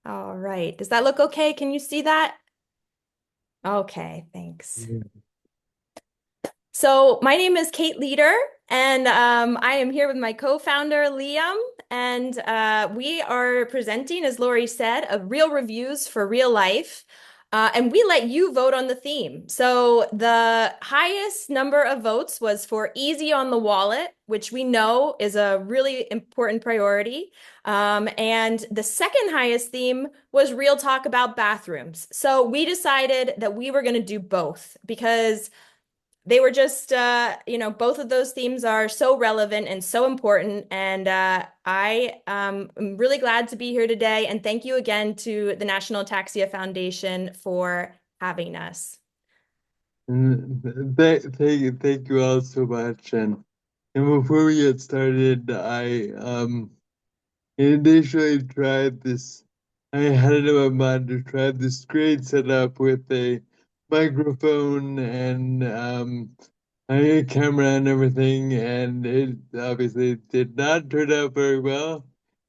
All right. Does that look okay? Can you see that? Okay, thanks. Yeah. So my name is Kate Leader, and I am here with my co-founder Liam, and we are presenting, as Lori said, of real reviews for real life. And we let you vote on the theme. So the highest number of votes was for easy on the wallet, which we know is a really important priority. And the second highest theme was real talk about bathrooms. So we decided that we were going to do both because they were just both of those themes are so relevant and so important, and I am really glad to be here today, and thank you again to the National Ataxia Foundation for having us. And thank you all so much. And before we get started, I initially tried this. I had it in my mind to try this great setup with a microphone and a camera and everything, and it obviously did not turn out very well.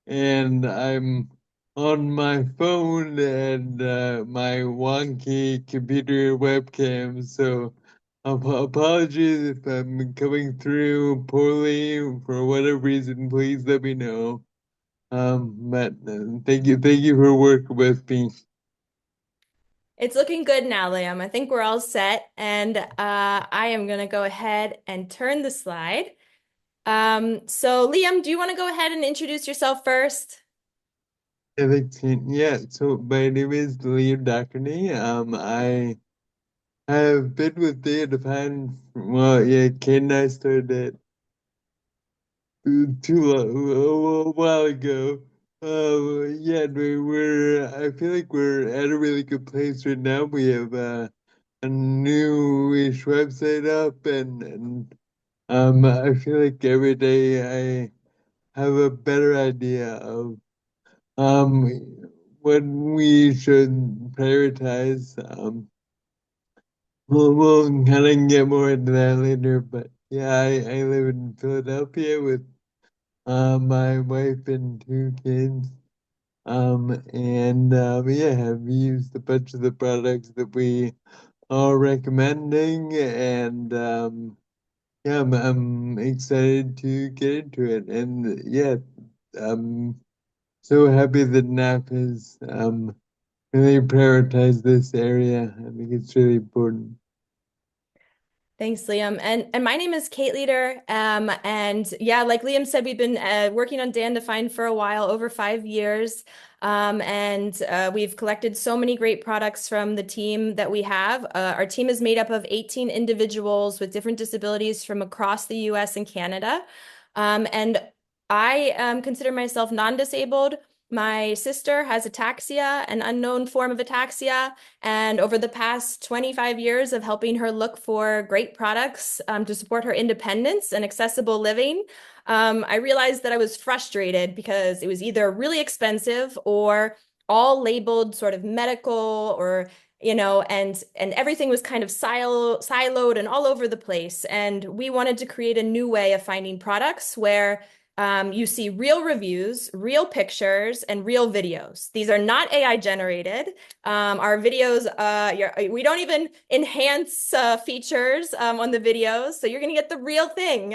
And I'm on my phone and my wonky computer webcam, so apologies if I'm coming through poorly for whatever reason. Please let me know. But thank you for working with me. It's looking good now, Liam. I think we're all set, and I am going to go ahead and turn the slide. So Liam, do you want to go ahead and introduce yourself first? Yeah. So my name is Liam Dougherty. I have been with Undefined. Well, yeah, Kate and I started it too long, a while ago. Yeah, I feel like we're at a really good place right now. We have a newish website up, and I feel like every day I have a better idea of um what we should prioritize. We'll kind of get more into that later, but yeah, I live in Philadelphia with my wife and two kids. And yeah, have used a bunch of the products that we are recommending, and yeah, I'm excited to get into it. And yeah, I'm so happy that NAP has really prioritized this area. I think it's really important. Thanks, Liam. And my name is Kate Leader. And yeah, like Liam said, we've been working on Dan Defined for a while, over 5 years. And we've collected so many great products from the team that we have. Our team is made up of 18 individuals with different disabilities from across the US and Canada. And I consider myself non-disabled. My sister has ataxia, an unknown form of ataxia. And over the past 25 years of helping her look for great products to support her independence and accessible living, I realized that I was frustrated because it was either really expensive or all labeled sort of medical or and everything was kind of siloed and all over the place. And we wanted to create a new way of finding products where you see real reviews, real pictures, and real videos. These are not AI generated. Our videos, we don't even enhance features on the videos, so you're going to get the real thing.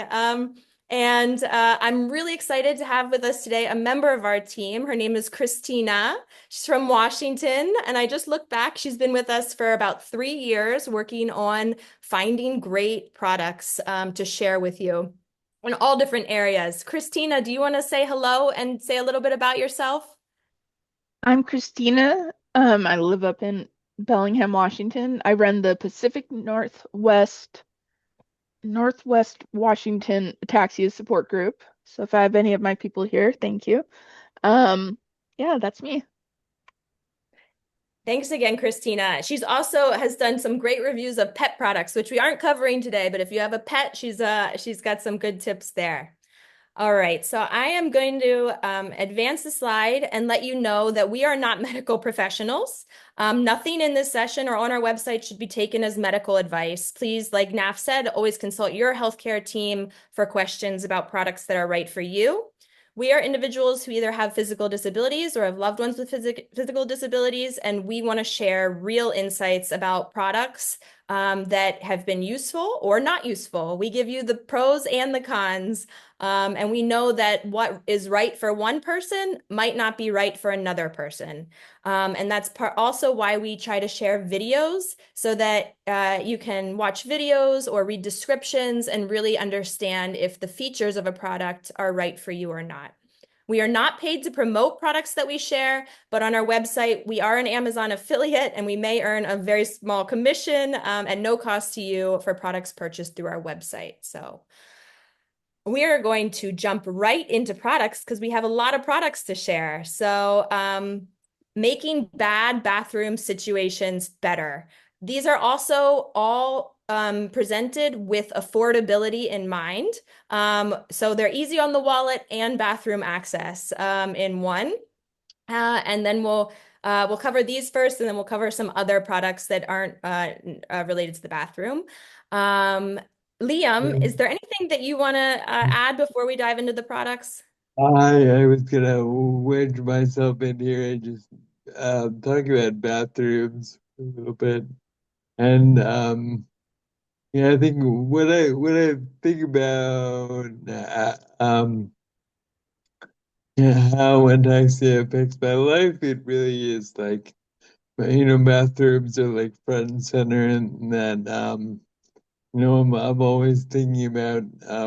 And I'm really excited to have with us today a member of our team. Her name is Christina. She's from Washington, and I just looked back. She's been with us for about 3 years working on finding great products to share with you in all different areas. Christina, do you want to say hello and say a little bit about yourself? I'm Christina. I live up in Bellingham, Washington. I run the Pacific Northwest Washington Ataxia Support Group. So if I have any of my people here, thank you. Um, yeah, that's me. Thanks again, Christina. She's also has done some great reviews of pet products, which we aren't covering today, but if you have a pet, she's got some good tips there. All right, so I am going to advance the slide and let you know that we are not medical professionals. Nothing in this session or on our website should be taken as medical advice. Please, like Naf said, always consult your healthcare team for questions about products that are right for you. We are individuals who either have physical disabilities or have loved ones with physical disabilities, and we want to share real insights about products that have been useful or not useful. We give you the pros and the cons, and we know that what is right for one person might not be right for another person. And that's also why we try to share videos so that you can watch videos or read descriptions and really understand if the features of a product are right for you or not. We are not paid to promote products that we share, but on our website, we are an Amazon affiliate and we may earn a very small commission at no cost to you for products purchased through our website. So we are going to jump right into products because we have a lot of products to share. So making bad bathroom situations better. These are also all presented with affordability in mind. So they're easy on the wallet and bathroom access in one. And then we'll cover these first, and then we'll cover some other products that aren't related to the bathroom. Liam, is there anything that you want to add before we dive into the products? I was gonna wedge myself in here and just talk about bathrooms a little bit. And yeah, I think when I think about yeah, how ataxia affects my life, it really is like, bathrooms are like front and center, and that I'm always thinking about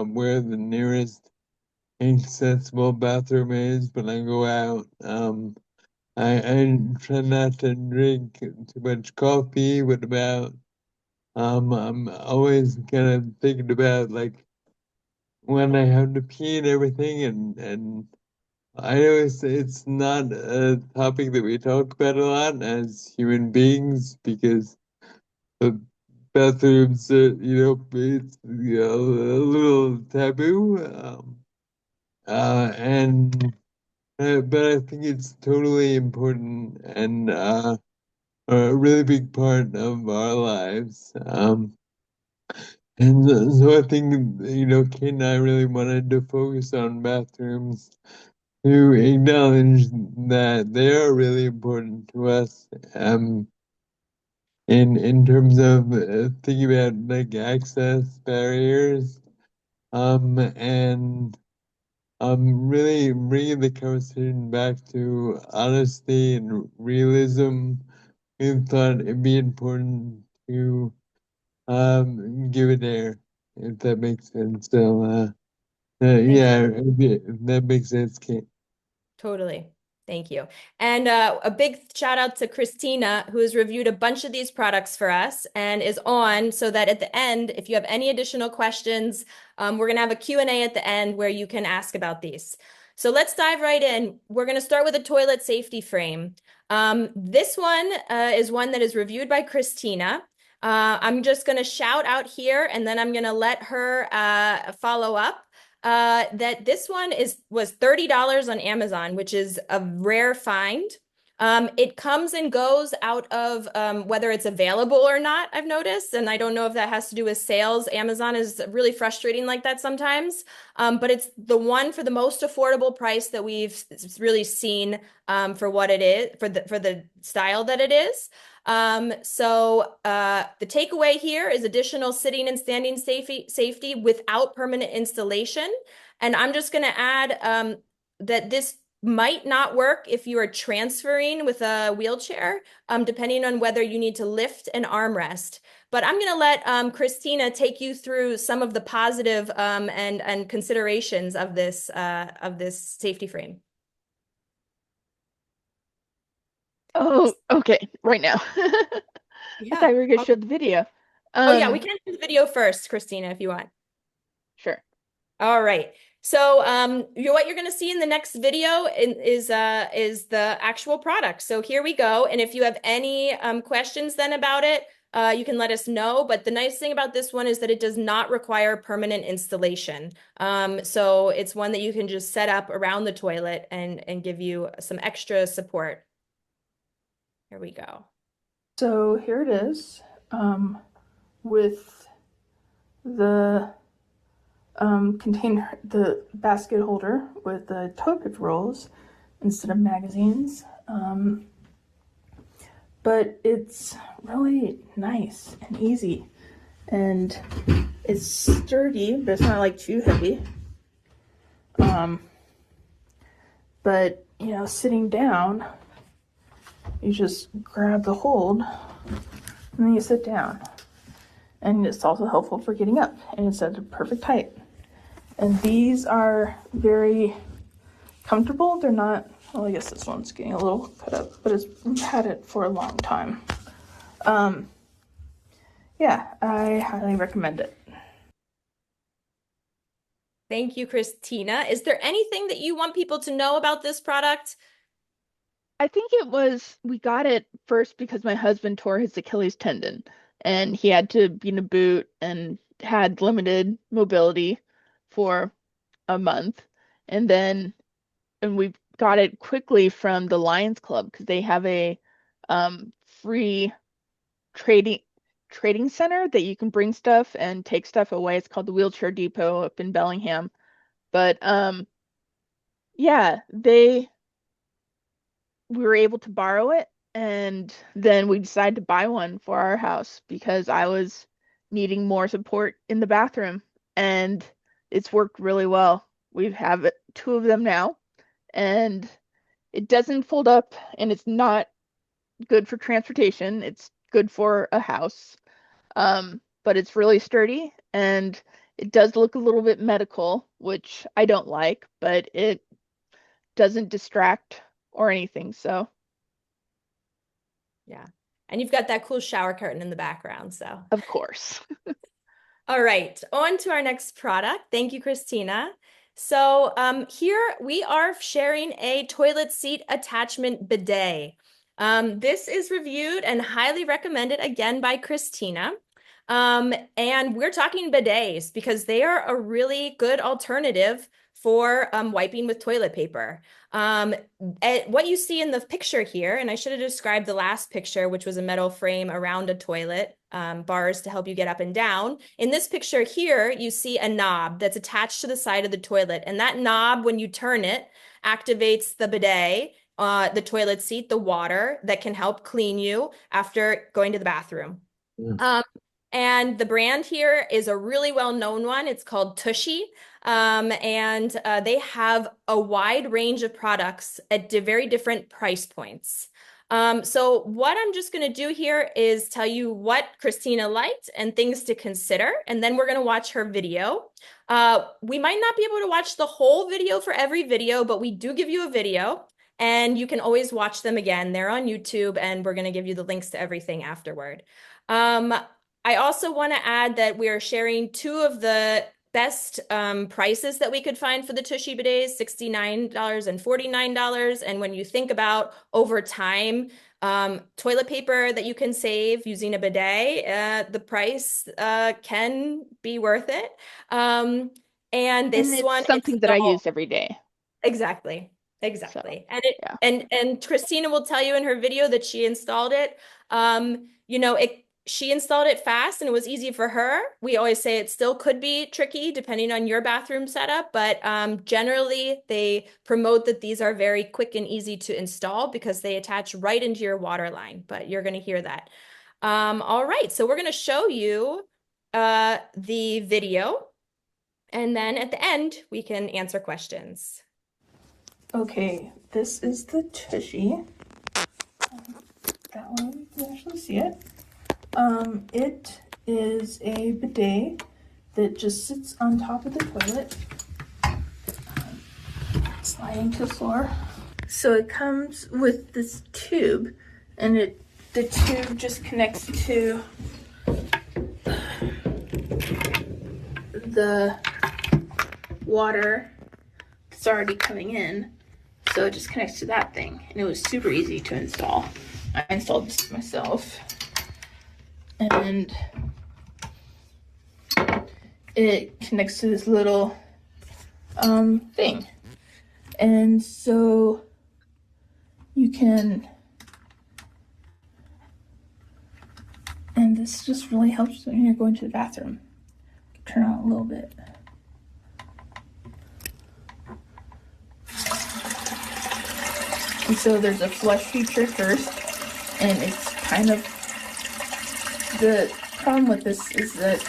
where the nearest accessible bathroom is when I go out. I try not to drink too much coffee. What about I'm always kind of thinking about like when I have to pee and everything, and I know it's not a topic that we talk about a lot as human beings because the bathrooms are, it's a little taboo. And but I think it's totally important and a really big part of our lives. And so I think, Kate and I really wanted to focus on bathrooms to acknowledge that they are really important to us. In terms of thinking about like access barriers, and really bringing the conversation back to honesty and realism. We thought it'd be important to give it air, if that makes sense. So Thanks. yeah, if that makes sense, Kate. Totally. Thank you. And a big shout out to Christina, who has reviewed a bunch of these products for us and is on so that at the end, if you have any additional questions, we're going to have a Q&A at the end where you can ask about these. So let's dive right in. We're going to start with a toilet safety frame. This one is one that is reviewed by Christina. I'm just going to shout out here and then I'm going to let her follow up that this one was $30 on Amazon, which is a rare find. It comes and goes out of whether it's available or not, I've noticed. And I don't know if that has to do with sales. Amazon is really frustrating like that sometimes. But it's the one for the most affordable price that we've really seen for what it is, for the style that it is. The takeaway here is additional sitting and standing safety without permanent installation. And I'm just going to add that this might not work if you are transferring with a wheelchair, depending on whether you need to lift an armrest. But I'm going to let Christina take you through some of the positive and considerations of this safety frame. Oh, okay, right now. I thought Yeah. we were gonna show the video. Oh yeah, we Um, can do the video first, Christina, if you want. sure. All right. So what you're going to see in the next video is the actual product. So here we go. And if you have any questions then about it, you can let us know. But the nice thing about this one is that it does not require permanent installation. So it's one that you can just set up around the toilet and give you some extra support. Here we go. So here it is with the contain the basket holder with the toilet paper rolls instead of magazines. But it's really nice and easy, and it's sturdy, but it's not like too heavy. But you know, sitting down, you just grab the hold and then you sit down. And it's also helpful for getting up, and it's at a perfect height. And these are very comfortable. They're not, well, I guess this one's getting a little cut up, but we've had it for a long time. Yeah, I highly recommend it. Thank you, Christina. Is there anything that you want people to know about this product? I think we got it first because my husband tore his Achilles tendon and he had to be in a boot and had limited mobility for a month. And we got it quickly from the Lions Club because they have a free trading trading center that you can bring stuff and take stuff away. It's called the Wheelchair Depot up in Bellingham. But yeah, we were able to borrow it, and then we decided to buy one for our house because I was needing more support in the bathroom, and it's worked really well. We have two of them now, and it doesn't fold up, and it's not good for transportation. It's good for a house. But it's really sturdy, and it does look a little bit medical, which I don't like, but it doesn't distract or anything, so. Yeah. And you've got that cool shower curtain in the background, so. Of course. All right, on to our next product. Thank you, Christina. So here we are sharing a toilet seat attachment bidet. This is reviewed and highly recommended again by Christina. And we're talking bidets because they are a really good alternative for wiping with toilet paper. What you see in the picture here, and I should have described the last picture, which was a metal frame around a toilet, bars to help you get up and down. In this picture here, you see a knob that's attached to the side of the toilet. And that knob, when you turn it, activates the bidet, the toilet seat, the water that can help clean you after going to the bathroom. Yeah. And the brand here is a really well-known one. It's called Tushy. And they have a wide range of products at very different price points. So what I'm just going to do here is tell you what Christina liked and things to consider, and then we're going to watch her video. We might not be able to watch the whole video for every video, but we do give you a video, and you can always watch them again. They're on YouTube, and we're going to give you the links to everything afterward. I also want to add that we are sharing two of the best prices that we could find for the Tushy bidets, $69 and $49. And when you think about over time, toilet paper that you can save using a bidet, the price can be worth it. And this And it's one something that I installed. use every day. Exactly. So, Exactly. yeah. And Christina will tell you in her video that she installed it. You know, she installed it fast and it was easy for her. We always say it still could be tricky depending on your bathroom setup, but generally they promote that these are very quick and easy to install because they attach right into your water line, but you're going to hear that. All right, so we're going to show you the video, and then at the end we can answer questions. Okay, this is the Tushy. That one, you can actually see it. It is a bidet that just sits on top of the toilet, sliding to the floor. So it comes with this tube, and the tube just connects to the water that's already coming in. So it just connects to that thing, and it was super easy to install. I installed this myself, and it connects to this little thing, and so you can, and this just really helps when you're going to the bathroom. Turn on a little bit. And so there's a flush feature first, and it's kind of, the problem with this is that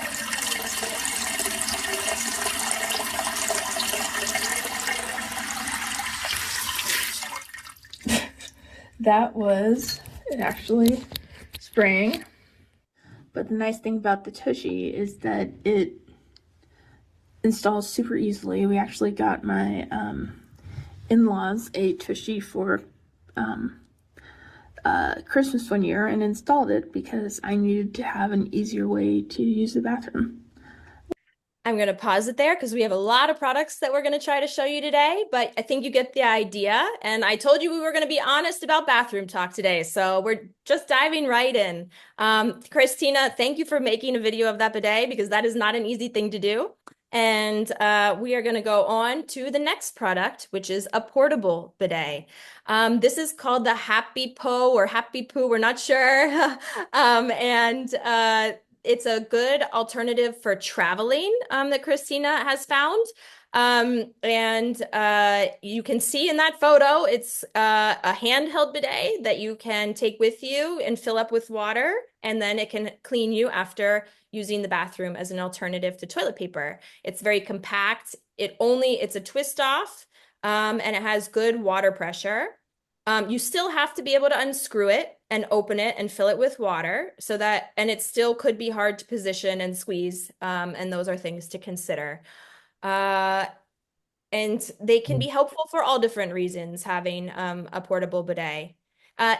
that was it actually spraying. But the nice thing about the Tushy is that it installs super easily. We actually got my in-laws a Tushy for Christmas one year and installed it because I needed to have an easier way to use the bathroom. I'm going to pause it there because we have a lot of products that we're going to try to show you today, but I think you get the idea. And I told you we were going to be honest about bathroom talk today, so we're just diving right in. Christina, thank you for making a video of that bidet because that is not an easy thing to do. And we are going to go on to the next product, which is a portable bidet. This is called the Happy Po or Happy Poo, we're not sure. It's a good alternative for traveling that Christina has found. You can see in that photo, it's a handheld bidet that you can take with you and fill up with water, and then it can clean you after using the bathroom as an alternative to toilet paper. It's very compact. It's a twist off, and it has good water pressure. You still have to be able to unscrew it and open it and fill it with water and it still could be hard to position and squeeze. And those are things to consider. And they can be helpful for all different reasons, having a portable bidet.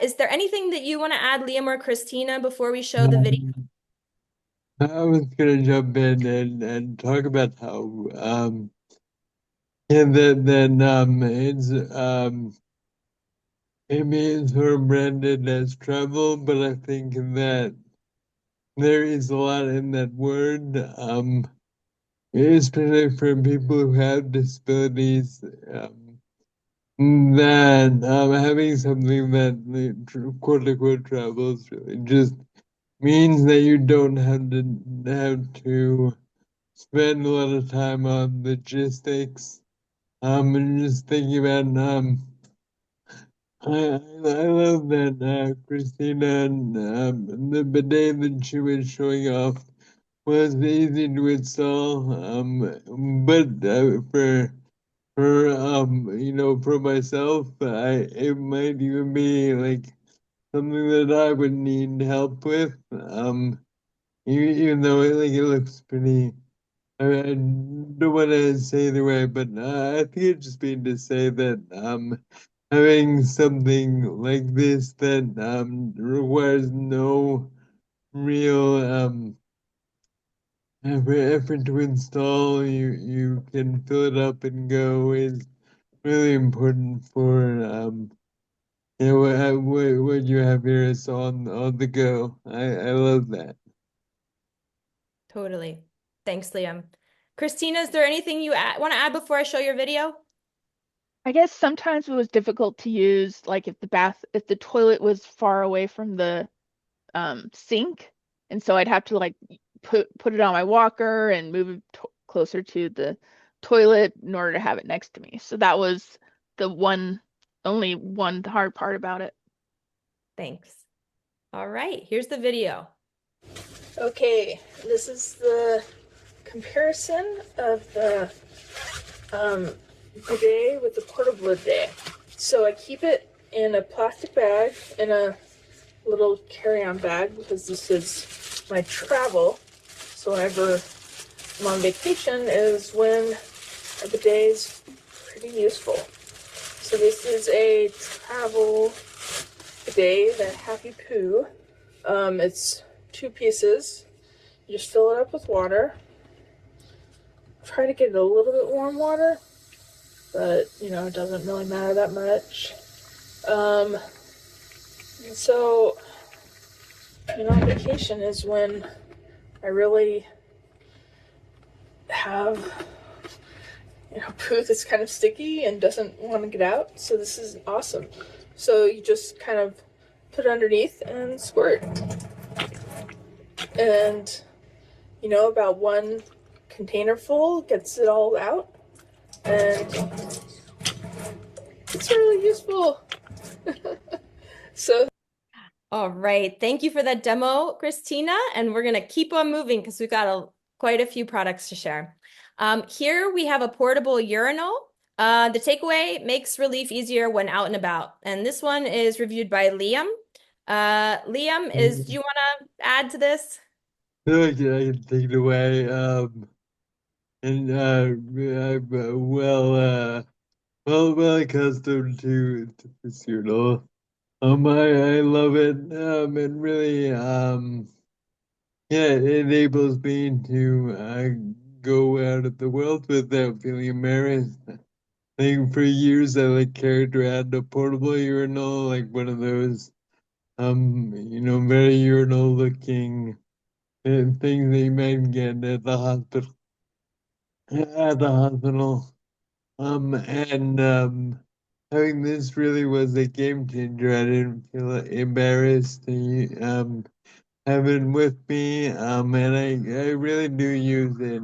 Is there anything that you want to add, Liam or Christina, before we show the video? I was gonna jump in and talk about how it's sort of branded as travel, but I think that there is a lot in that word, especially for people who have disabilities, that having something that quote unquote travels really just means that you don't have to spend a lot of time on logistics. And just thinking about I love that Christina and the bidet that she was showing off was easy to install. But for myself, it might even be like something that I would need help with. Even though it looks pretty. I don't want to say either way, but I think it'd just be to say that having something like this that requires no real effort to install, you can fill it up and go is really important for what you have here is on the go. I love that. Totally. Thanks, Liam. Christina, is there anything you want to add before I show your video? I guess sometimes it was difficult to use, like if the toilet was far away from the sink, and so I'd have to like put it on my walker and move it closer to the toilet in order to have it next to me. So that was only one hard part about it. Thanks. All right, here's the video. Okay, this is the comparison of the bidet with the portable bidet. So I keep it in a plastic bag, in a little carry-on bag, because this is my travel. So whenever I'm on vacation is when a bidet is pretty useful. So this is a travel bidet, the Happy Poo. It's 2 pieces. You just fill it up with water. Try to get it a little bit warm water, but it doesn't really matter that much. And so, on vacation is when I really have poo that's kind of sticky and doesn't want to get out. So this is awesome. So you just kind of put it underneath and squirt. And about 1 container full gets it all out, and it's really useful. So All right. Thank you for that demo, Christina. And we're going to keep on moving because we've got quite a few products to share. Here we have a portable urinal. The takeaway makes relief easier when out and about. And this one is reviewed by Liam. Liam, do you want to add to this? I can take it away. And I'm well accustomed to this urinal. I love it. And really, yeah, it enables me to go out of the world without feeling embarrassed. I think for years I like carried around a portable urinal, like one of those, very urinal looking things that you might get at the hospital. At the hospital. And having this really was a game changer. I didn't feel embarrassed to have it with me. And I really do use it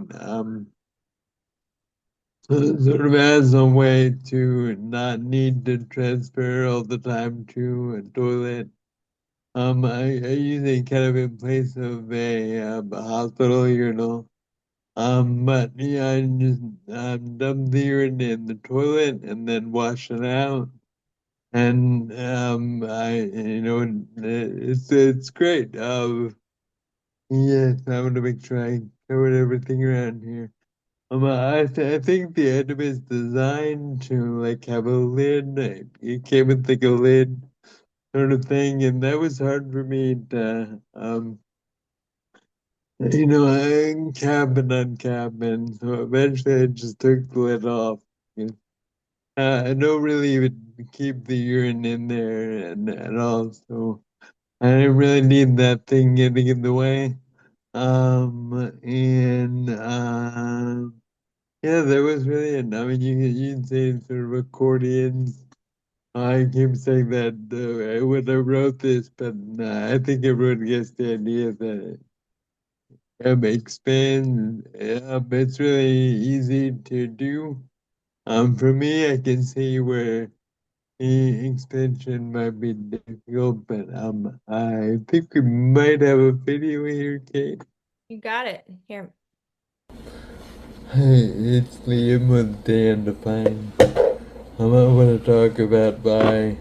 sort of as a way to not need to transfer all the time to a toilet. I use it kind of in place of a hospital urinal. But yeah, I just dump the urine in the toilet and then wash it out. And it's great. Yes, I'm gonna make sure I covered everything around here. I think the item is designed to like have a lid. It came with like a lid sort of thing, and that was hard for me to cap and uncap, and so eventually I just took the lid off. I don't really even keep the urine in there and at all, so I didn't really need that thing getting in the way. And yeah, that was really it. I mean, you can say sort of accordions. I keep saying that when I wrote this, but I think everyone gets the idea that it expands. It's really easy to do. For me, I can see where the expansion might be difficult, but I think we might have a video here, Kate. You got it. Here. Hey, it's Liam with the Undefined. I want to talk about my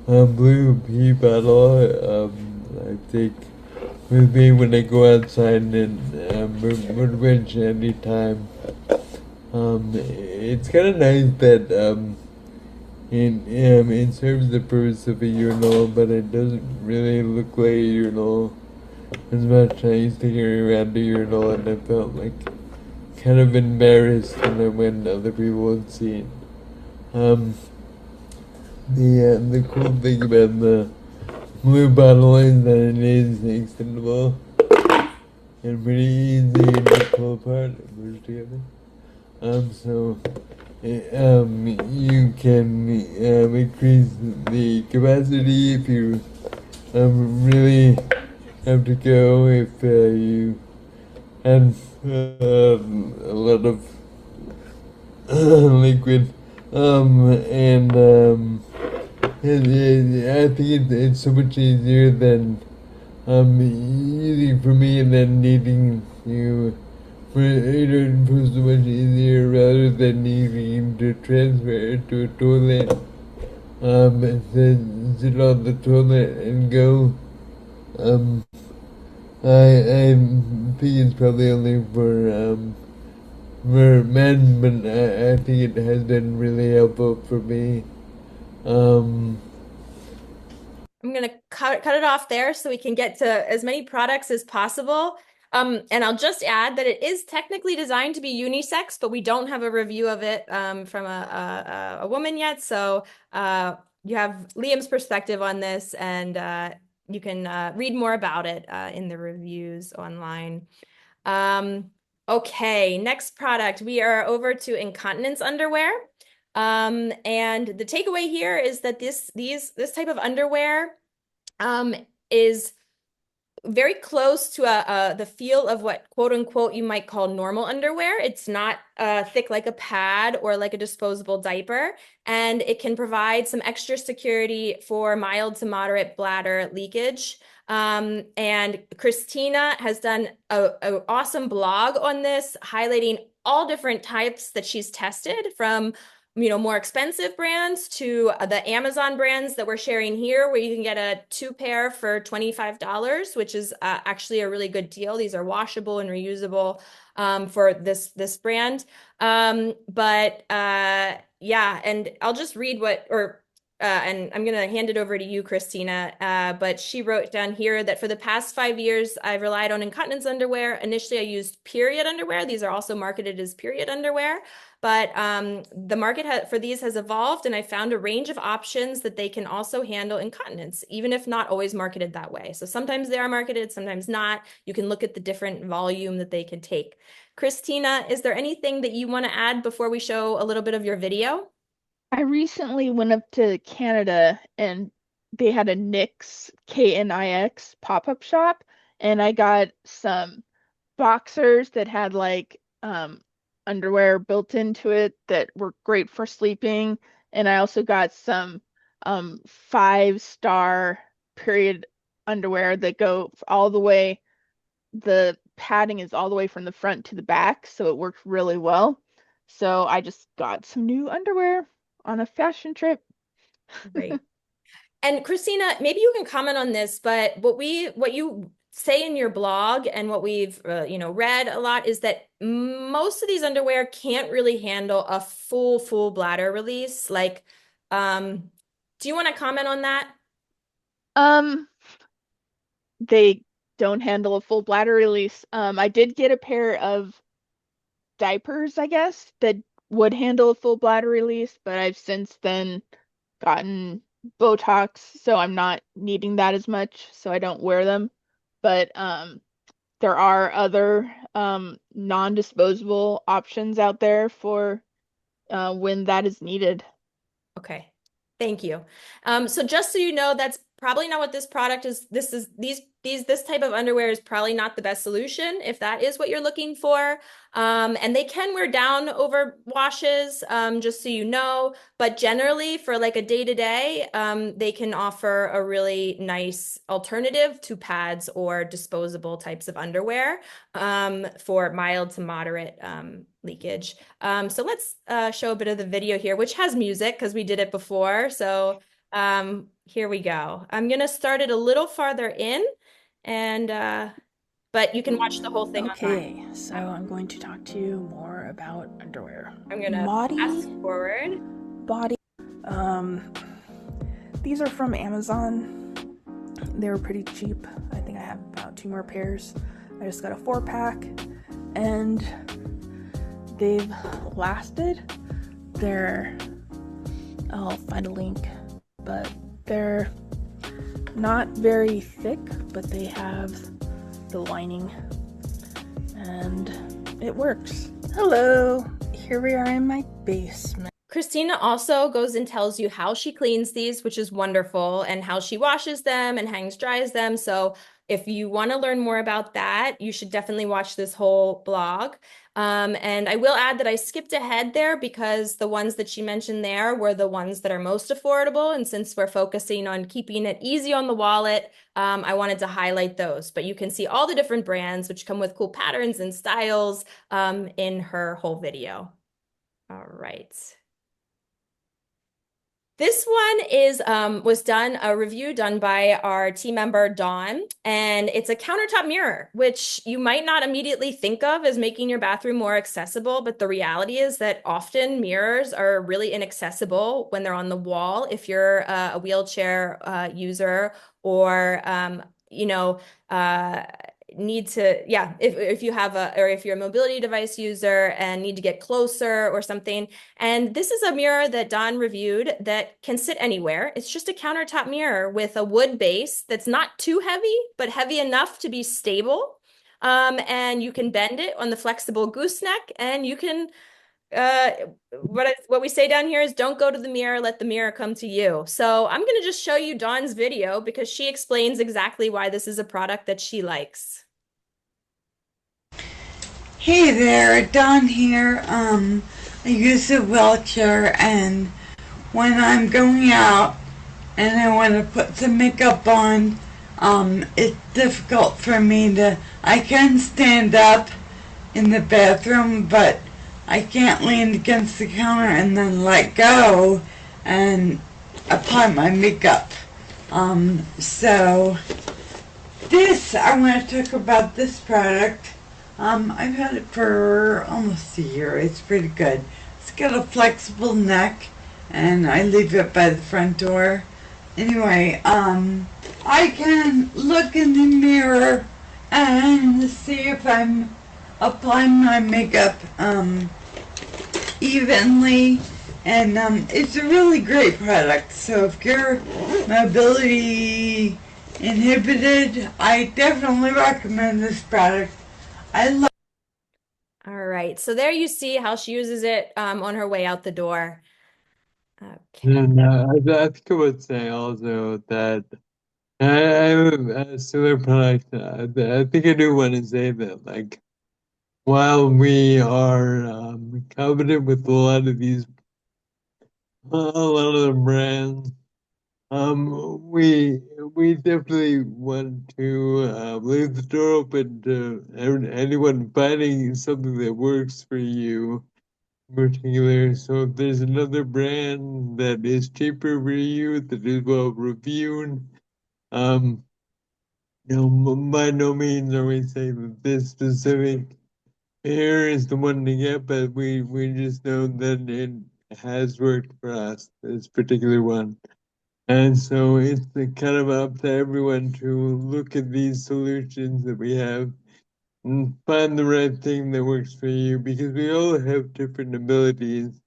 blue pea bottle. I think with me when I go outside and pretty much anytime. It's kind of nice that it serves the purpose of a urinal, but it doesn't really look like a urinal as much. I used to carry around a urinal and I felt like kind of embarrassed when other people would see it. Um, the cool thing about the blue bottle is that it is extendable and pretty easy to pull apart and push together. So you can increase the capacity if you really have to go. If you had a lot of liquid, I think it's so much easier than easy for me than needing to. It was so much easier rather than needing to transfer it to a toilet. Sit on the toilet and go. Um, I think it's probably only for men, but I think it has been really helpful for me. Um, I'm gonna cut it off there so we can get to as many products as possible. And I'll just add that it is technically designed to be unisex, but we don't have a review of it from a woman yet. So you have Liam's perspective on this, and you can read more about it in the reviews online. Okay, next product. We are over to incontinence underwear. And the takeaway here is that this type of underwear is very close to the feel of what quote unquote you might call normal underwear. It's not thick like a pad or like a disposable diaper, and it can provide some extra security for mild to moderate bladder leakage. And Christina has done a awesome blog on this, highlighting all different types that she's tested, from more expensive brands to the Amazon brands that we're sharing here, where you can get a 2 pair for $25, which is actually a really good deal. These are washable and reusable for this brand. But yeah, and I'll just read and I'm going to hand it over to you, Christina. But she wrote down here that for the past 5 years, I've relied on incontinence underwear. Initially, I used period underwear. These are also marketed as period underwear. But the market for these has evolved, and I found a range of options that they can also handle incontinence, even if not always marketed that way. So sometimes they are marketed, sometimes not. You can look at the different volume that they can take. Christina, is there anything that you want to add before we show a little bit of your video? I recently went up to Canada and they had a Knix, Knix pop-up shop, and I got some boxers that had like underwear built into it that were great for sleeping, and I also got some 5-star period underwear that go all the way. The padding is all the way from the front to the back, so it works really well. So I just got some new underwear on a fashion trip. Great. And Christina, maybe you can comment on this, but what you say in your blog and what we've read a lot is that most of these underwear can't really handle a full bladder release. Like, do you want to comment on that? Um, they don't handle a full bladder release. I did get a pair of diapers, I guess, that would handle a full bladder release, but I've since then gotten Botox, so I'm not needing that as much, so I don't wear them. But there are other non-disposable options out there for when that is needed. Okay. Thank you. So just so you know, that's probably not what this product is. This type of underwear is probably not the best solution if that is what you're looking for. And they can wear down over washes, just so you know. But generally, for like a day-to-day, they can offer a really nice alternative to pads or disposable types of underwear, for mild to moderate leakage. So let's show a bit of the video here, which has music because we did it before. So here we go. I'm gonna start it a little farther in, and but you can watch the whole thing online. Okay, so I'm going to talk to you more about underwear. I'm gonna fast forward. Body. These are from Amazon. They were pretty cheap. I think I have about 2 more pairs. I just got a 4-pack, and they've lasted. I'll find a link, but they're not very thick, but they have the lining, and it works. Hello, here we are in my basement. Christina also goes and tells you how she cleans these, which is wonderful, and how she washes them and hangs dries them. So if you want to learn more about that, you should definitely watch this whole blog. And I will add that I skipped ahead there because the ones that she mentioned there were the ones that are most affordable. And since we're focusing on keeping it easy on the wallet, I wanted to highlight those. But you can see all the different brands, which come with cool patterns and styles, in her whole video. All right. This one was a review done by our team member, Dawn, and it's a countertop mirror, which you might not immediately think of as making your bathroom more accessible, but the reality is that often mirrors are really inaccessible when they're on the wall if you're a wheelchair user, or if you have if you're a mobility device user and need to get closer or something. And this is a mirror that Don reviewed that can sit anywhere. It's just a countertop mirror with a wood base that's not too heavy, but heavy enough to be stable. And you can bend it on the flexible gooseneck, and you can what we say down here is don't go to the mirror, let the mirror come to you. So I'm going to just show you Dawn's video because she explains exactly why this is a product that she likes. Hey there, Dawn here. I use a wheelchair, and when I'm going out and I want to put some makeup on, it's difficult for me to. I can stand up in the bathroom, but I can't lean against the counter and then let go and apply my makeup. So this, I want to talk about this product. I've had it for almost a year. It's pretty good. It's got a flexible neck, and I leave it by the front door. Anyway, I can look in the mirror and see if I'm applying my makeup evenly, and it's a really great product. So if you're mobility inhibited, I definitely recommend this product. I love. All right, so there you see how she uses it on her way out the door. Okay. And I think I would say also that I have a similar product. I think I do want to say that, like, while we are confident with a lot of the brands, we definitely want to leave the door open to anyone finding something that works for you in particular. So if there's another brand that is cheaper for you, that is well reviewed, by no means are we saying that this specific here is the one to get, but we just know that it has worked for us, this particular one. And so it's kind of up to everyone to look at these solutions that we have and find the right thing that works for you, because we all have different abilities.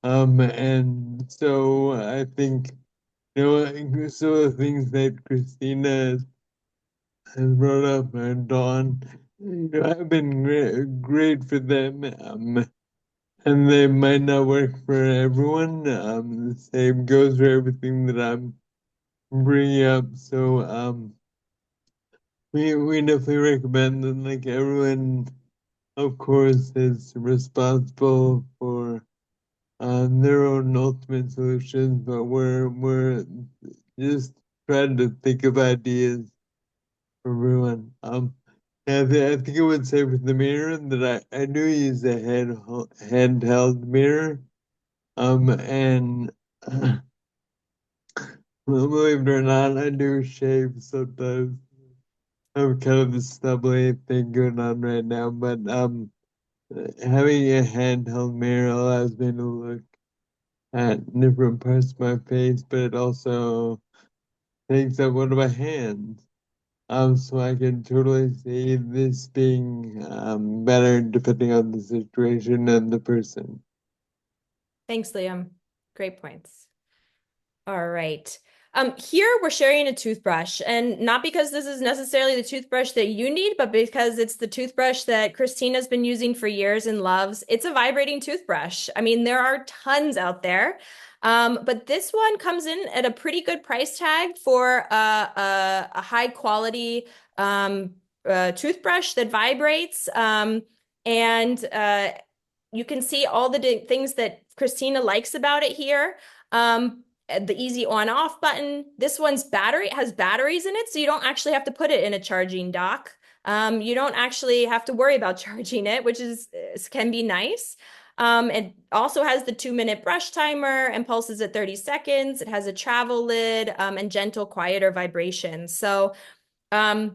And so I think, some of the things that Christina has brought up and Dawn, have been great for them. And they might not work for everyone. The same goes for everything that I'm bringing up. So we definitely recommend that, like, everyone, of course, is responsible for their own ultimate solutions, but we're just trying to think of ideas for everyone. I think I would say with the mirror that I do use a handheld mirror. And well, believe it or not, I do shave sometimes. I'm kind of a stubbly thing going on right now, but having a handheld mirror allows me to look at different parts of my face, but it also takes up one of my hands. So I can totally see this being better depending on the situation and the person. Thanks, Liam. Great points. All right. Here we're sharing a toothbrush, and not because this is necessarily the toothbrush that you need, but because it's the toothbrush that Christina's been using for years and loves. It's a vibrating toothbrush. I mean, there are tons out there, but this one comes in at a pretty good price tag for a high quality toothbrush that vibrates. And you can see all the things that Christina likes about it here. The easy on-off button. This one's battery, it has batteries in it, so you don't actually have to put it in a charging dock. You don't actually have to worry about charging it, which can be nice. It also has the 2-minute brush timer and pulses at 30 seconds. It has a travel lid and gentle, quieter vibrations. So there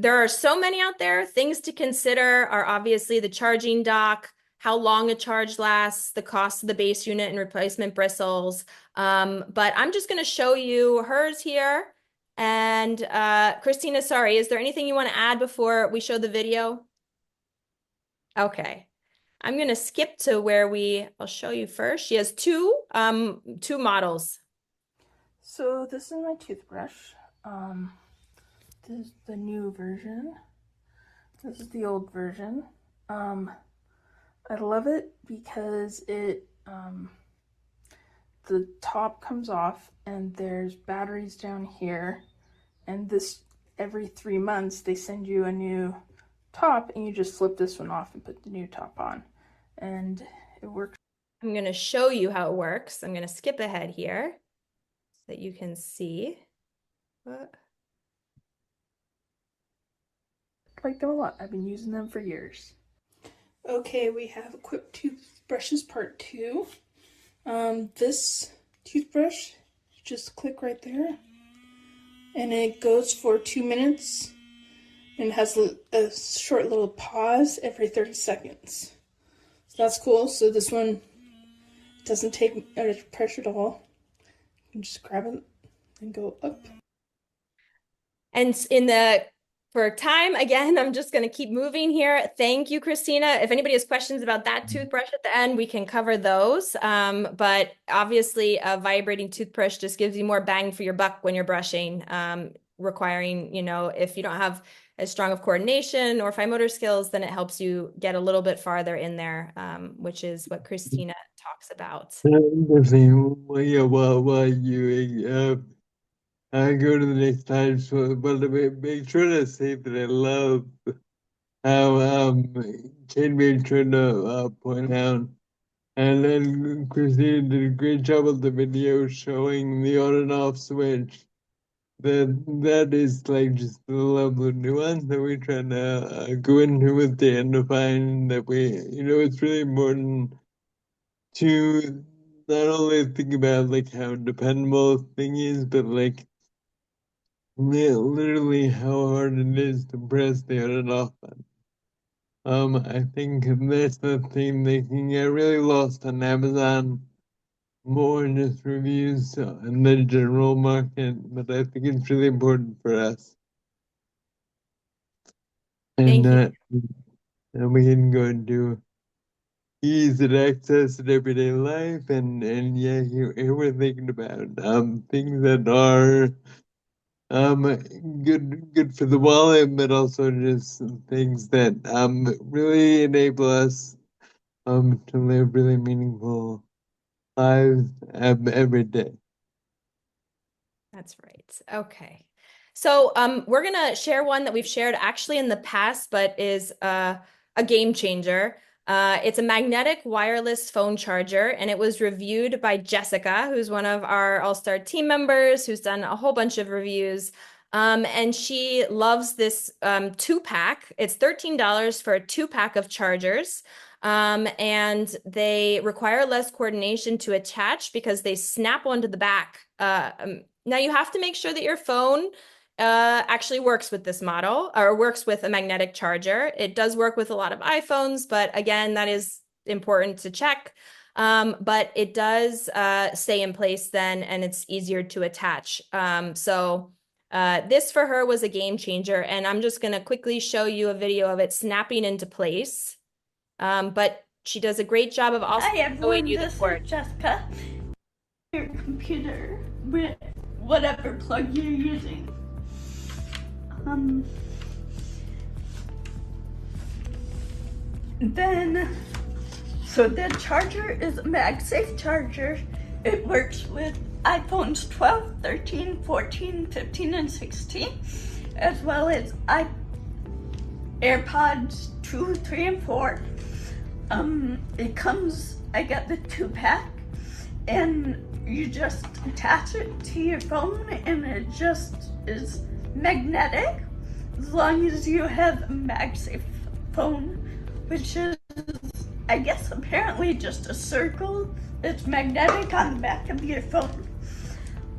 are so many out there. Things to consider are obviously the charging dock, how long a charge lasts, the cost of the base unit and replacement bristles. But I'm just going to show you hers here. And Christina, sorry, is there anything you want to add before we show the video? Okay. I'm going to skip to where I'll show you first. She has two models. So this is my toothbrush. This is the new version. This is the old version. I love it because the top comes off and there's batteries down here, and this every 3 months they send you a new top and you just flip this one off and put the new top on, and it works. I'm going to show you how it works. I'm going to skip ahead here so that you can see. I like them a lot. I've been using them for years. Okay, we have equipped toothbrushes part 2. This toothbrush, just click right there, and it goes for 2 minutes, and has a short little pause every 30 seconds. So that's cool. So this one doesn't take pressure at all. You can just grab it and go up. And for time, again, I'm just going to keep moving here. Thank you, Christina. If anybody has questions about that toothbrush at the end, we can cover those. But obviously, a vibrating toothbrush just gives you more bang for your buck when you're brushing, requiring, if you don't have as strong of coordination or fine motor skills, then it helps you get a little bit farther in there, which is what Christina talks about. Definitely, while you I go to the next time, so but make sure to say that I love how Kate made sure to point out, and then Christine did a great job of the video showing the on and off switch. That is like just the level of nuance that we're trying to go into with the Undefined. That it's really important to not only think about like how dependable a thing is, but like literally how hard it is to press the on and off button. I think that's the thing that can get really lost on Amazon more in just reviews and the general market, but I think it's really important for us. Thank you. And we can go into ease and access in everyday life, and yeah, here we're thinking about things that are good for the wallet, but also just things that really enable us to live really meaningful lives every day. That's right. Okay. So we're going to share one that we've shared actually in the past, but is a game changer. It's a magnetic wireless phone charger, and it was reviewed by Jessica, who's one of our All-Star team members, who's done a whole bunch of reviews. And she loves this 2-pack. It's $13 for a 2-pack of chargers. And they require less coordination to attach because they snap onto the back. Now you have to make sure that your phone actually works with this model or works with a magnetic charger. It does work with a lot of iPhones, but again, that is important to check. But it does stay in place then, and it's easier to attach. So this for her was a game changer, and I'm just going to quickly show you a video of it snapping into place. But she does a great job of also showing you the cord. Jessica, your computer with whatever plug you're using. So the charger is a MagSafe charger. It works with iPhones 12, 13, 14, 15, and 16, as well as AirPods 2, 3, and 4. I got the 2-pack, and you just attach it to your phone, and it just is magnetic, as long as you have a MagSafe phone, which is, I guess, apparently just a circle that's magnetic on the back of your phone.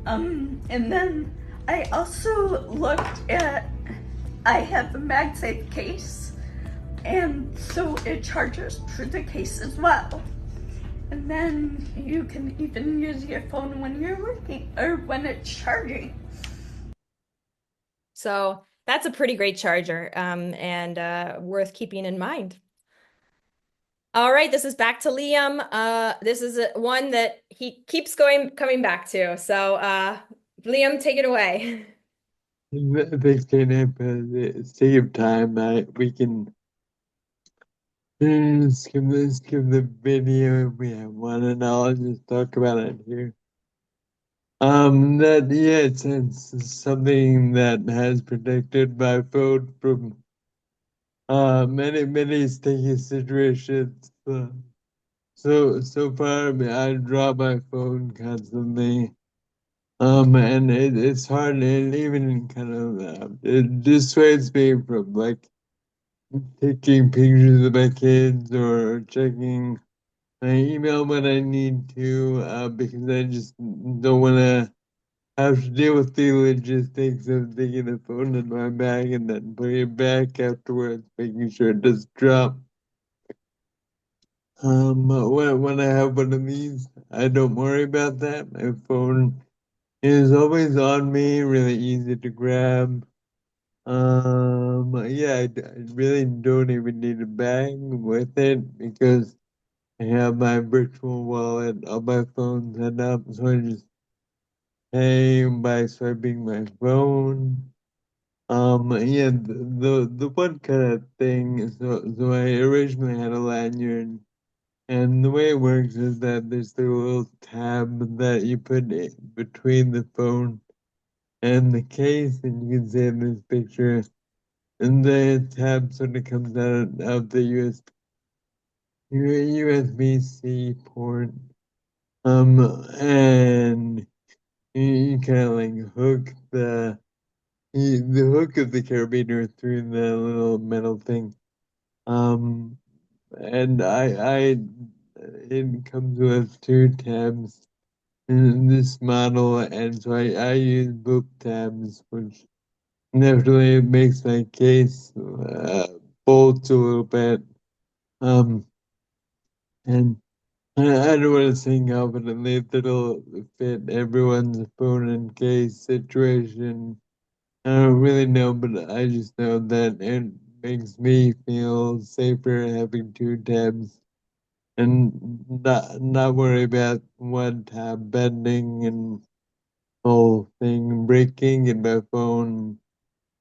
And then I also looked at, I have a MagSafe case, and so it charges through the case as well. And then you can even use your phone when you're working or when it's charging. So that's a pretty great charger and worth keeping in mind. All right, this is back to Liam. This is one that he keeps coming back to. So Liam, take it away. Thanks, Dana, for the sake of time. We can skip the video if we have one, and I'll just talk about it here. That yeah, it's something that has protected my phone from many sticky situations. So far, I mean, I drop my phone constantly. And it's hard, and even kind of it dissuades me from like taking pictures of my kids or checking my email when I need to, because I just don't want to have to deal with the logistics of taking the phone in my bag and then putting it back afterwards, making sure it doesn't drop. When I have one of these, I don't worry about that. My phone is always on me, really easy to grab. Yeah, I really don't even need a bag with it because I have my virtual wallet on my phone set up, so I just pay by swiping my phone. Yeah, the one kind of thing. So I originally had a lanyard, and the way it works is that there's the little tab that you put between the phone and the case, and you can see in this picture, and the tab sort of comes out of the USB-C port. And you kind of like hook the hook of the carabiner through the little metal thing. Um, and it comes with two tabs in this model, and so I use both tabs, which definitely makes my case bolt a little bit. Um, and I don't want to sing confidently that it'll fit everyone's phone and case situation. I don't really know, but I just know that it makes me feel safer having two tabs and not worry about one tab bending and whole thing breaking and my phone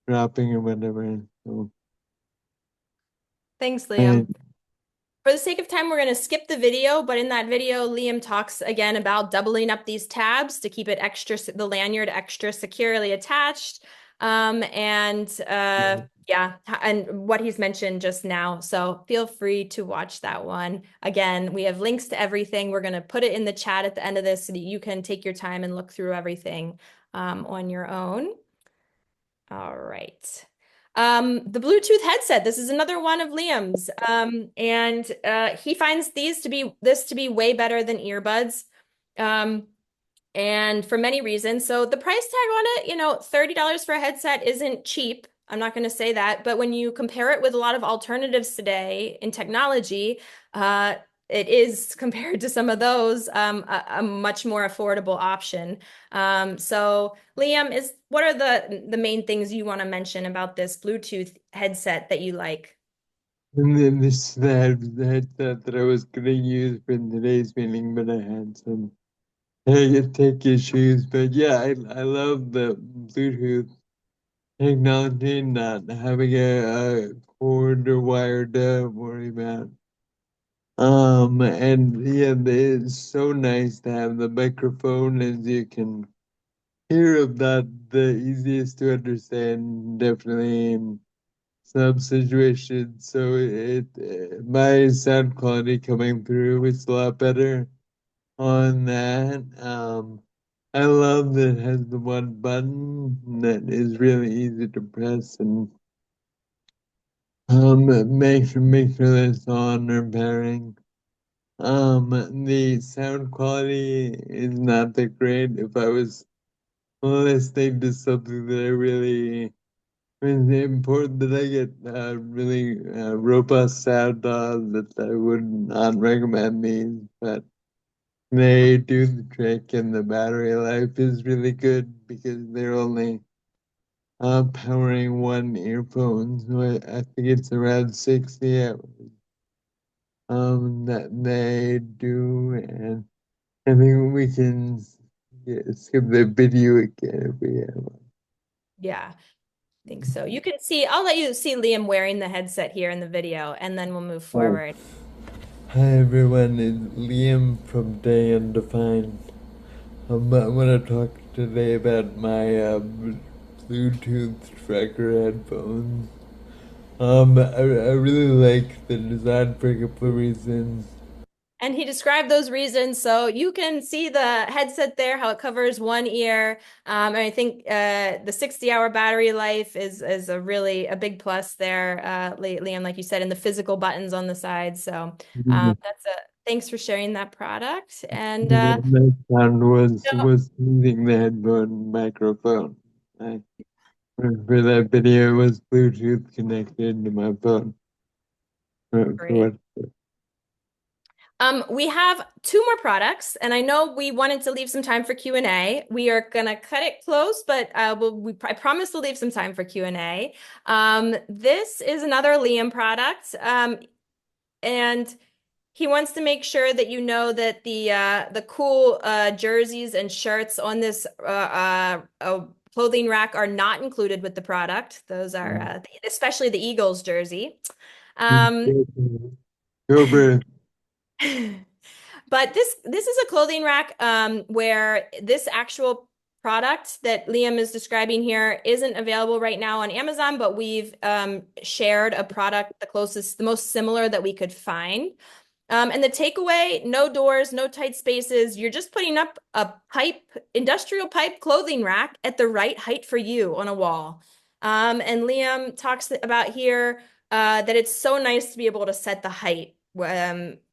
dropping or whatever. So Thanks, I Liam. For the sake of time, we're going to skip the video, but in that video, Liam talks again about doubling up these tabs to keep it the lanyard extra securely attached. Yeah, and what he's mentioned just now. So feel free to watch that one. Again, we have links to everything. We're going to put it in the chat at the end of this so that you can take your time and look through everything on your own. All right. The Bluetooth headset. This is another one of Liam's. And he finds this to be way better than earbuds. Um, and for many reasons. So the price tag on it, $30 for a headset isn't cheap. I'm not going to say that, but when you compare it with a lot of alternatives today in technology, it is compared to some of those a much more affordable option. So Liam, what are the main things you want to mention about this Bluetooth headset that you like? and then this the headset that I was gonna use for today's meeting, but I had some tech issues. But yeah, I love the Bluetooth technology, not having a cord or wire to worry about. And yeah, it's so nice to have the microphone, as you can hear of that, the easiest to understand, definitely in some situations. So my sound quality coming through is a lot better on that. I love that it has the one button that is really easy to press and make sure that it's on or pairing. The sound quality is not that great. If I was listening to something that I really it's important that I get really robust sound on that I would not recommend these, but they do the trick, and the battery life is really good because they're only powering one earphone, so I think it's around 60 hours that they do, and I think we can skip the video again if we have one. Yeah. think so. You can see, I'll let you see Liam wearing the headset here in the video, and then we'll move forward. Hi everyone, it's Liam from Day Undefined. I want to talk today about my Bluetooth tracker headphones. I really like the design for a couple of reasons. And he described those reasons. So you can see the headset there, how it covers one ear. And I think the 60-hour battery life is a really a big plus there, Liam, like you said, and the physical buttons on the side. So that's thanks for sharing that product. And My sound so was using the headphone microphone. For that video, it was Bluetooth connected to my phone. great. We have two more products, and I know we wanted to leave some time for Q&A. We are gonna cut it close, but I promise to leave some time for Q&A. This is another Liam product, and he wants to make sure that you know that the cool jerseys and shirts on this clothing rack are not included with the product. Those are especially the Eagles jersey. Go Bruce. But this is a clothing rack where this actual product that Liam is describing here isn't available right now on Amazon, but we've shared a product, the most similar that we could find. And the takeaway, no doors, no tight spaces. You're just putting up a industrial pipe clothing rack at the right height for you on a wall. And Liam talks about here that it's so nice to be able to set the height.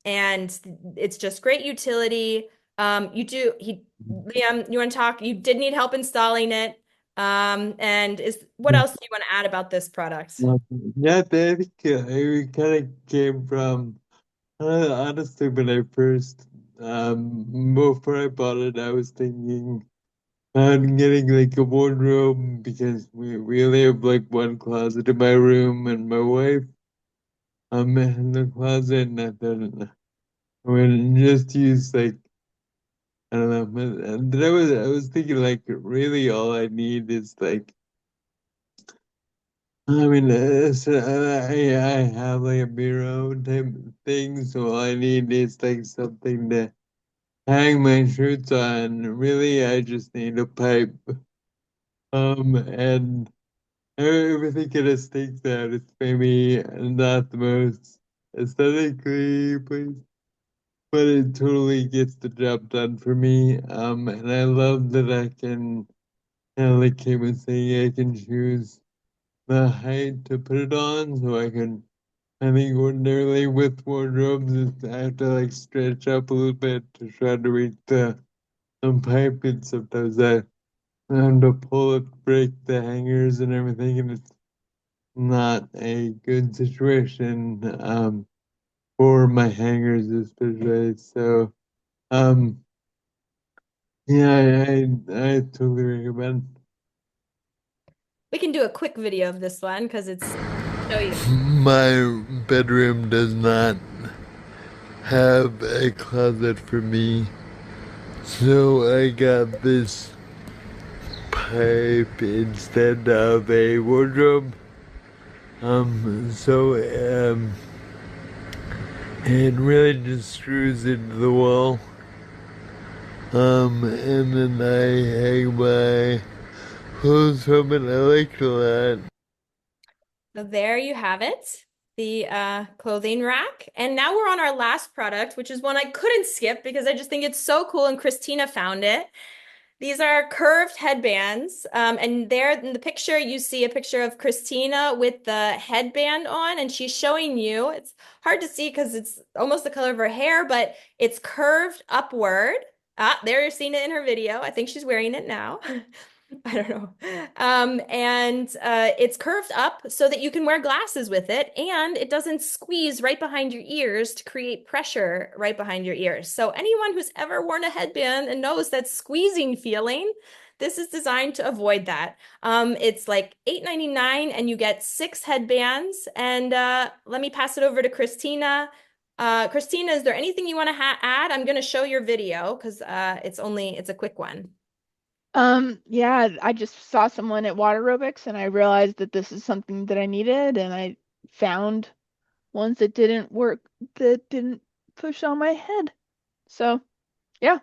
And it's just great utility. Liam, you want to talk? You did need help installing it. And what else do you want to add about this product? Yeah, I think it kind of came from, honestly, when I first, before I bought it, I was thinking on getting like a wardrobe because we only have like one closet in my room and my wife, in the closet, and I thought I would just use like, I don't know, but I was thinking like really all I need is like, I mean, so I have like a mirror type thing, so all I need is like something to hang my shirts on. Really, I just need a pipe. And everything kind of stinks out. It's maybe not the most aesthetically pleasing, but it totally gets the job done for me. And I love that I can, like Kim was saying, I can choose the height to put it on, so I think ordinarily with wardrobes, I have to like stretch up a little bit to try to reach the pipe, and sometimes I have to pull it, break the hangers and everything, and it's not a good situation for my hangers especially. So yeah, I totally recommend. We can do a quick video of this one because it's show you. My bedroom does not have a closet for me, so I got this pipe instead of a wardrobe. It really just screws into the wall. And then I hang my clothes from it. I like it a lot. So there you have it, the clothing rack. And now we're on our last product, which is one I couldn't skip because I just think it's so cool and Christina found it. These are curved headbands. And there in the picture, you see a picture of Christina with the headband on, and she's showing you. It's hard to see because it's almost the color of her hair, but it's curved upward. Ah, there you're seeing it in her video. I think she's wearing it now. I don't know. And it's curved up so that you can wear glasses with it, and it doesn't squeeze right behind your ears to create pressure right behind your ears. So anyone who's ever worn a headband and knows that squeezing feeling, this is designed to avoid that. It's like $8.99 and you get 6 headbands. And let me pass it over to Christina. Christina, is there anything you want to add? I'm going to show your video because it's a quick one. Yeah, I just saw someone at water aerobics and I realized that this is something that I needed, and I found ones that didn't work, that didn't push on my head. So, yeah.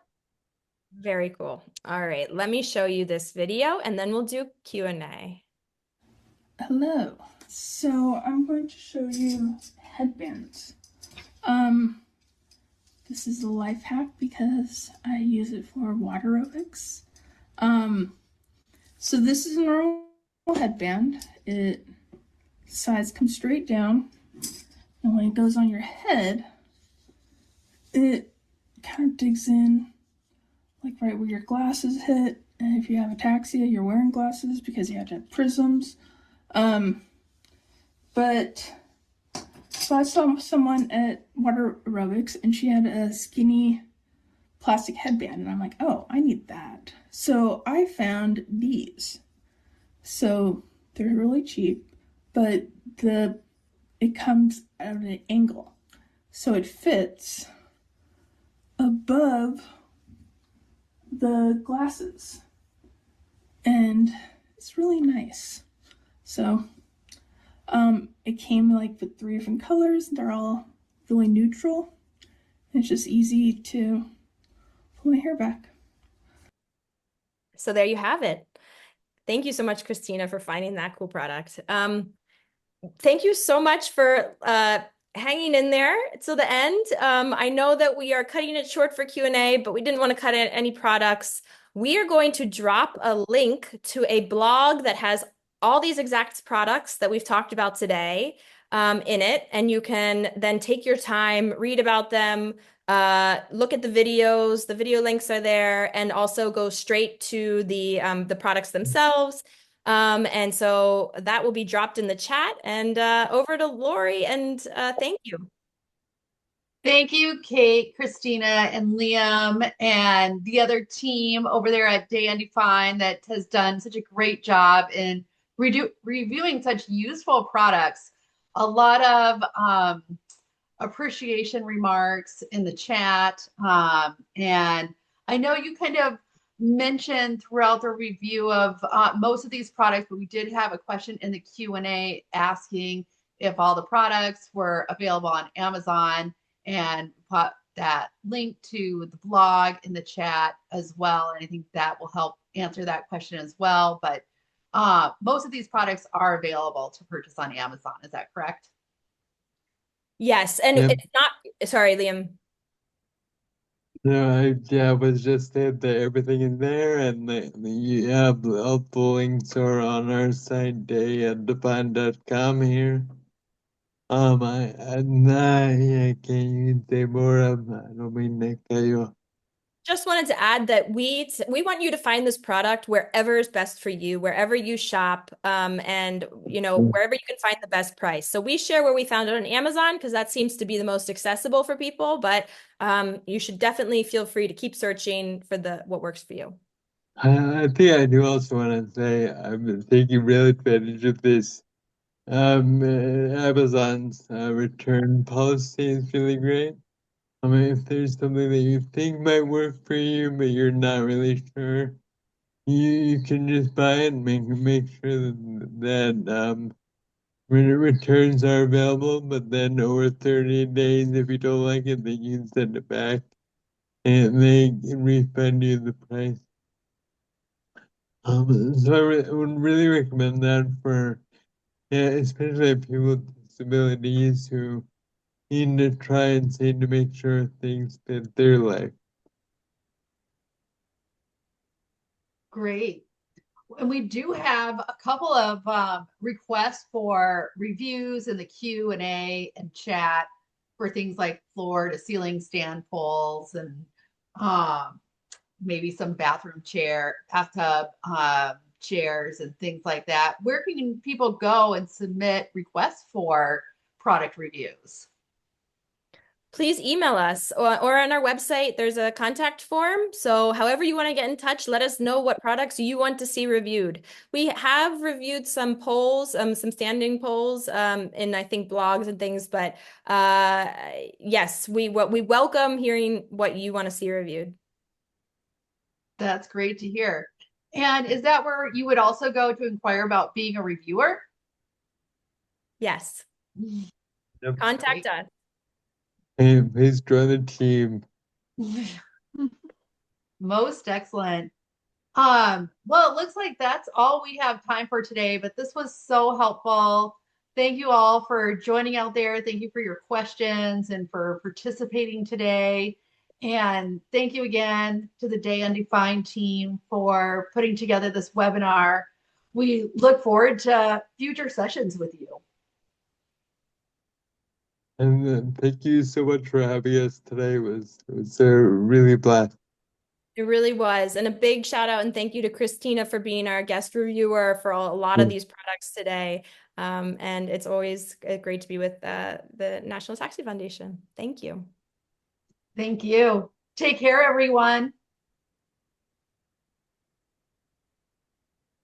Very cool. All right, let me show you this video and then we'll do Q&A. Hello. So I'm going to show you headbands. Um, this is a life hack because I use it for water aerobics. So this is a normal headband. Sides come straight down, and when it goes on your head, it kind of digs in, like right where your glasses hit. And if you have ataxia, you're wearing glasses because you have to have prisms. But so I saw someone at water aerobics and she had a skinny plastic headband, and I'm like, oh, I need that. So I found these. So they're really cheap, but it comes at an angle. So it fits above the glasses. And it's really nice. So it came like with 3 different colors. They're all really neutral. It's just easy to pull my hair back. So there you have it. Thank you so much, Christina, for finding that cool product. Thank you so much for hanging in there till the end. I know that we are cutting it short for Q&A, but we didn't want to cut any products. We are going to drop a link to a blog that has all these exact products that we've talked about today in it, and you can then take your time, read about them, look at the videos. The video links are there, and also go straight to the products themselves. And so that will be dropped in the chat, and over to Lori, and thank you. Thank you, Kate, Christina, and Liam, and the other team over there at Day Undefined that has done such a great job in reviewing such useful products. A lot of appreciation remarks in the chat. And I know you kind of mentioned throughout the review of most of these products, but we did have a question in the Q&A asking if all the products were available on Amazon, and put that link to the blog in the chat as well. And I think that will help answer that question as well. But most of these products are available to purchase on Amazon. Is that correct? Yes, and Yep. it's not, sorry, Liam. No, I was just saying that everything is there, and all the links are on our site, dayundefined.com here. I can't even say more. I don't mean to cut you off. Just wanted to add that we want you to find this product wherever is best for you, wherever you shop, and wherever you can find the best price. So we share where we found it on Amazon because that seems to be the most accessible for people. But you should definitely feel free to keep searching for what works for you. I think I do also want to say I'm taking real advantage of this. Amazon's return policy is really great. I mean, if there's something that you think might work for you, but you're not really sure, you can just buy it and make sure that returns are available. But then over 30 days, if you don't like it, then you can send it back, and they can refund you the price. So I would really recommend that for, especially people with disabilities who need to try and see to make sure things fit their life. Great. And we do have a couple of requests for reviews in the Q&A and chat for things like floor to ceiling stand pulls, and maybe some bathtub chairs and things like that. Where can people go and submit requests for product reviews? Please email us, or on our website, there's a contact form. So however you want to get in touch, let us know what products you want to see reviewed. We have reviewed some polls, some standing polls in, I think, blogs and things. But yes, we welcome hearing what you want to see reviewed. That's great to hear. And is that where you would also go to inquire about being a reviewer? Yes. Yep. Contact us. Hey, please join the team. Most excellent. Well, it looks like that's all we have time for today, but this was so helpful. Thank you all for joining out there. Thank you for your questions and for participating today. And thank you again to the Day Undefined team for putting together this webinar. We look forward to future sessions with you. And thank you so much for having us today. It was really a blast. It really was. And a big shout out and thank you to Christina for being our guest reviewer for a lot of these products today. And it's always great to be with the National Ataxia Foundation. Thank you. Thank you. Take care, everyone.